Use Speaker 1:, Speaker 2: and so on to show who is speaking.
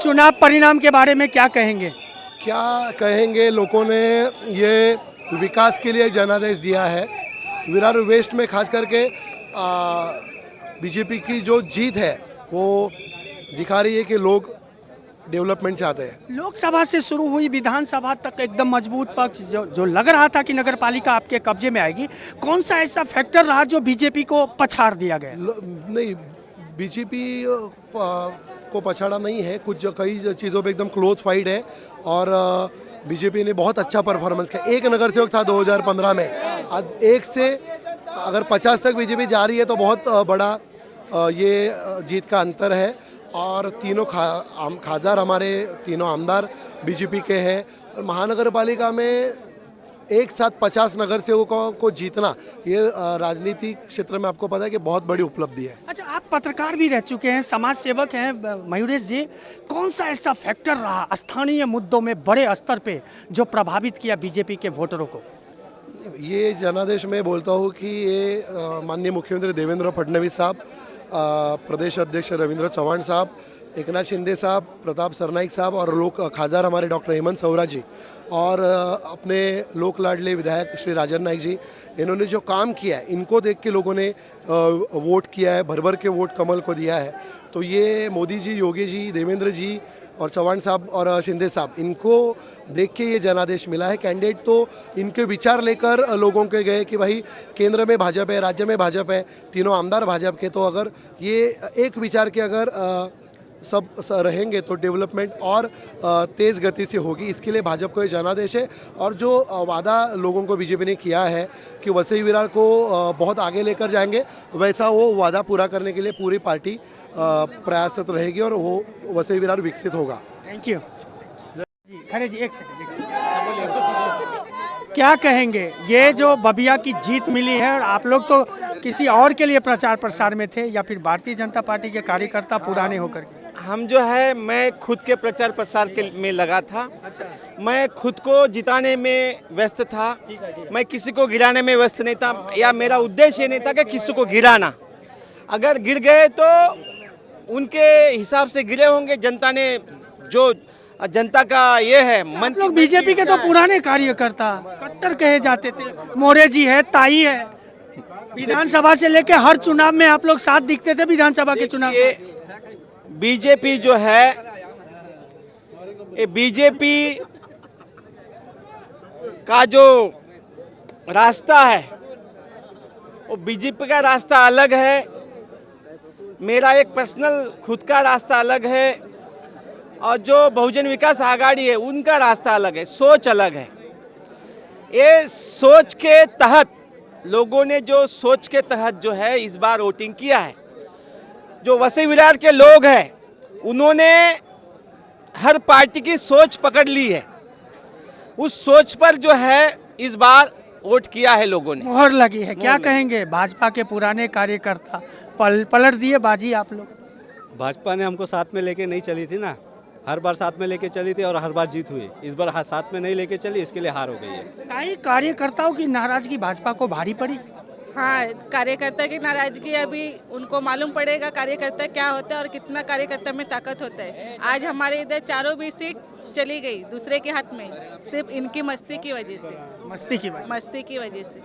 Speaker 1: चुनाव परिणाम के बारे में क्या कहेंगे?
Speaker 2: क्या कहेंगे, लोगों ने ये विकास के लिए जनादेश दिया है। विरार वेस्ट में खास करके बीजेपी की जो जीत है वो दिखा रही है कि लोग डेवलपमेंट चाहते हैं।
Speaker 1: लोकसभा से शुरू हुई विधानसभा तक एकदम मजबूत पक्ष जो लग रहा था कि नगर पालिका आपके कब्जे में आएगी, कौन सा ऐसा फैक्टर रहा जो बीजेपी को पछाड़ दिया गया?
Speaker 2: नहीं, बीजेपी को पछाड़ा नहीं है, कुछ कई चीज़ों पे एकदम क्लोज फाइट है और बीजेपी ने बहुत अच्छा परफॉर्मेंस किया। एक नगर सेवक था 2015 में, आज एक से अगर 50 तक बीजेपी जा रही है तो बहुत बड़ा ये जीत का अंतर है। और तीनों खासदार हमारे तीनों आमदार बीजेपी के हैं और महानगर पालिका में एक साथ 50 नगर सेवकों को जीतना ये राजनीतिक क्षेत्र में आपको पता है कि बहुत बड़ी उपलब्धि है।
Speaker 1: अच्छा, आप पत्रकार भी रह चुके हैं, समाज सेवक हैं मयूरेश जी, कौन सा ऐसा फैक्टर रहा स्थानीय मुद्दों में बड़े स्तर पे जो प्रभावित किया बीजेपी के वोटरों को?
Speaker 2: ये जनादेश में बोलता हूँ कि ये माननीय मुख्यमंत्री देवेंद्र फडणवीस साहब, प्रदेश अध्यक्ष रविंद्र चौहान साहब, एकनाथ शिंदे साहब, प्रताप सरनाइक साहब और लोक खासदार हमारे डॉक्टर हेमंत सौरा जी और अपने लोक लाडले विधायक श्री राजन नाइक जी, इन्होंने जो काम किया है इनको देख के लोगों ने वोट किया है, भर भर के वोट कमल को दिया है। तो ये मोदी जी, योगी जी, देवेंद्र जी और चौहान साहब और शिंदे साहब, इनको देख के ये जनादेश मिला है। कैंडिडेट तो इनके विचार लेकर लोगों के गए कि भाई केंद्र में भाजपा है, राज्य में भाजपा है, तीनों आमदार भाजपा के, तो अगर ये एक विचार के अगर सब रहेंगे तो डेवलपमेंट और तेज़ गति से होगी। इसके लिए भाजपा को ये जनादेश है और जो वादा लोगों को बीजेपी ने किया है कि वसई विरार को बहुत आगे लेकर जाएंगे, वैसा वो वादा पूरा करने के लिए पूरी पार्टी प्रयासरत रहेगी और वो वसई विरार विकसित होगा।
Speaker 1: थैंक यू जी। खरे जी, एक सेकंड, क्या कहेंगे, ये जो बबिया की जीत मिली है और आप लोग तो किसी और के लिए प्रचार प्रसार में थे या फिर भारतीय जनता पार्टी के कार्यकर्ता पुराने होकर के?
Speaker 3: हम जो है, मैं खुद के प्रचार प्रसार के में लगा था। मैं खुद को जिताने में व्यस्त था, मैं किसी को गिराने में व्यस्त नहीं था, या मेरा उद्देश्य ये नहीं था कि किसी को गिराना। अगर गिर गए तो उनके हिसाब से गिरे होंगे। जनता ने जो जनता का ये है मन,
Speaker 1: लोग बीजेपी के तो पुराने कार्यकर्ता कट्टर कहे जाते थे, मोरे जी है, ताई है, विधानसभा से लेके हर चुनाव में आप लोग साथ दिखते थे। विधानसभा के चुनाव
Speaker 3: बीजेपी जो है, ये बीजेपी का जो रास्ता है वो बीजेपी का रास्ता अलग है, मेरा एक पर्सनल खुद का रास्ता अलग है और जो बहुजन विकास आघाड़ी है उनका रास्ता अलग है, सोच अलग है। ये सोच के तहत लोगों ने जो सोच के तहत जो है इस बार वोटिंग किया है। जो वसई विरार के लोग हैं उन्होंने हर पार्टी की सोच पकड़ ली है, उस सोच पर जो है इस बार वोट किया है लोगों ने,
Speaker 1: मोहर लगी है। क्या कहेंगे, भाजपा के पुराने कार्यकर्ता पलट दिए बाजी आप लोग?
Speaker 4: भाजपा ने हमको साथ में लेके नहीं चली थी ना, हर बार साथ में लेके चली थी और हर बार जीत हुई। इस बार साथ में नहीं लेके चली, इसके लिए हार हो गई है।
Speaker 1: कई कार्यकर्ताओं की नाराजगी भाजपा को भारी पड़ी।
Speaker 5: हाँ, कार्यकर्ता की नाराजगी अभी उनको मालूम पड़ेगा कार्यकर्ता क्या होता है और कितना कार्यकर्ता में ताकत होता है। आज हमारे इधर चारों भी सीट चली गई दूसरे के हाथ में, सिर्फ इनकी मस्ती की वजह से।
Speaker 1: मस्ती की वजह
Speaker 5: मस्ती की वजह से